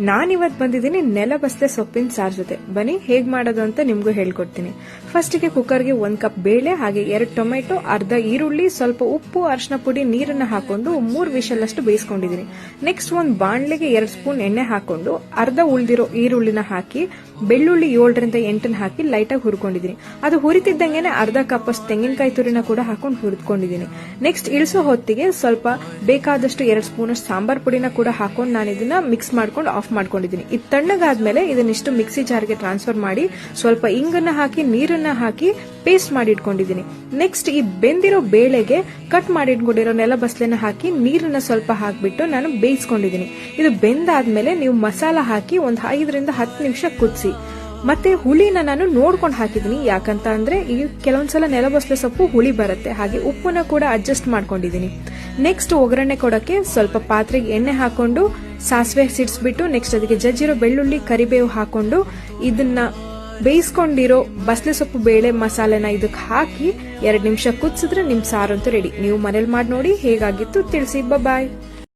ನಾನಿವತ್ತು ಬಂದಿದ್ದೀನಿ ನೆಲಬಸಲೆ ಸೊಪ್ಪಿನ ಸಾರು ಜೊತೆ. ಬನ್ನಿ ಹೇಗ್ ಮಾಡೋದು ಅಂತ ನಿಮ್ಗೂ ಹೇಳ್ಕೊಡ್ತೀನಿ. ಫಸ್ಟ್ಗೆ ಕುಕ್ಕರ್ಗೆ 1 ಕಪ್ ಬೇಳೆ, ಹಾಗೆ 2 ಟೊಮೆಟೊ, ಅರ್ಧ ಈರುಳ್ಳಿ, ಸ್ವಲ್ಪ ಉಪ್ಪು, ಅರಿಶಿನ ಪುಡಿ, ನೀರನ್ನ ಹಾಕೊಂಡು 3 ವಿಷಲ್ ಅಷ್ಟು ಬೇಯಿಸ್ಕೊಂಡಿದ್ದೀನಿ. ನೆಕ್ಸ್ಟ್ ಒಂದು ಬಾಣಲೆಗೆ 2 ಸ್ಪೂನ್ ಎಣ್ಣೆ ಹಾಕೊಂಡು ಅರ್ಧ ಉಳಿದಿರೋ ಈರುಳ್ಳಿನ ಹಾಕಿ ಬೆಳ್ಳುಳ್ಳಿ 7ರಿಂದ 8 ಹಾಕಿ ಲೈಟಾಗಿ ಹುರ್ಕೊಂಡಿದ್ದೀನಿ. ಅದು ಹುರಿತಿದ್ದಂಗೆನೆ ಅರ್ಧ ಕಪ್ ಅಷ್ಟು ತೆಂಗಿನಕಾಯಿ ತುರಿನ ಕೂಡ ಹಾಕೊಂಡು ಹುರಿದ್ಕೊಂಡಿದ್ದೀನಿ. ನೆಕ್ಸ್ಟ್ ಇಳಿಸೋ ಹೊತ್ತಿಗೆ ಸ್ವಲ್ಪ ಬೇಕಾದಷ್ಟು 2 ಸ್ಪೂನ್ ಅಷ್ಟು ಸಾಂಬಾರ್ ಪುಡಿನ ಕೂಡ ಹಾಕೊಂಡು ನಾನು ಇದನ್ನ ಮಿಕ್ಸ್ ಮಾಡ್ಕೊಂಡು ಆಫ್ ಮಾಡ್ಕೊಂಡಿದ್ದೀನಿ. ಇದು ತಣ್ಣಗಾದ್ಮೇಲೆ ಇದನ್ನಿಷ್ಟು ಮಿಕ್ಸಿ ಜಾರ್ಗೆ ಟ್ರಾನ್ಸ್ಫರ್ ಮಾಡಿ ಸ್ವಲ್ಪ ಇಂಗನ್ನ ಹಾಕಿ ನೀರನ್ನ ಹಾಕಿ ಪೇಸ್ಟ್ ಮಾಡಿ ಇಟ್ಕೊಂಡಿದ್ದೀನಿ. ನೆಕ್ಸ್ಟ್ ಈ ಬೆಂದಿರೋ ಬೇಳೆಗೆ ಕಟ್ ಮಾಡಿ ಇಟ್ಕೊಂಡಿರೋ ನೆಲಬಸಲೆನ ಹಾಕಿ ನೀರನ್ನ ಸ್ವಲ್ಪ ಹಾಕ್ಬಿಟ್ಟು ನಾನು ಬೇಯಿಸ್ಕೊಂಡಿದ್ದೀನಿ. ಇದು ಬೆಂದಾದ್ಮೇಲೆ ನೀವು ಮಸಾಲ ಹಾಕಿ ಒಂದು 5ರಿಂದ 10 ನಿಮಿಷ ಕುದಿಸಿ. ಮತ್ತೆ ಹುಳಿನ ನಾನು ನೋಡ್ಕೊಂಡು ಹಾಕಿದ್ದೀನಿ, ಯಾಕಂತ ಅಂದ್ರೆ ಈ ಕೆಲವೊಂದ್ಸಲ ನೆಲಬಸಲೆ ಸೊಪ್ಪು ಹುಳಿ ಬರುತ್ತೆ. ಹಾಗೆ ಉಪ್ಪನ್ನ ಕೂಡ ಅಡ್ಜಸ್ಟ್ ಮಾಡ್ಕೊಂಡಿದ್ದೀನಿ. ನೆಕ್ಸ್ಟ್ ಒಗ್ಗರಣೆ ಕೊಡಕ್ಕೆ ಸ್ವಲ್ಪ ಪಾತ್ರೆಗೆ ಎಣ್ಣೆ ಹಾಕೊಂಡು ಸಾಸಿವೆ ಸಿಡಿಸ್ಬಿಟ್ಟು ನೆಕ್ಸ್ಟ್ ಅದಕ್ಕೆ ಜಜ್ಜಿರೋ ಬೆಳ್ಳುಳ್ಳಿ, ಕರಿಬೇವು ಹಾಕೊಂಡು ಇದನ್ನ ಬೇಯಿಸ್ಕೊಂಡಿರೋ ಬಸಳೆ ಸೊಪ್ಪು ಬೇಳೆ ಮಸಾಲೆನ ಇದಕ್ಕೆ ಹಾಕಿ 2 ನಿಮಿಷ ಕುದಿಸಿದ್ರೆ ನಿಮ್ ಸಾರಂತೂ ರೆಡಿ. ನೀವು ಮನೇಲಿ ಮಾಡಿ ನೋಡಿ ಹೇಗಾಗಿತ್ತು ತಿಳಿಸಿ. ಬಾಯ್.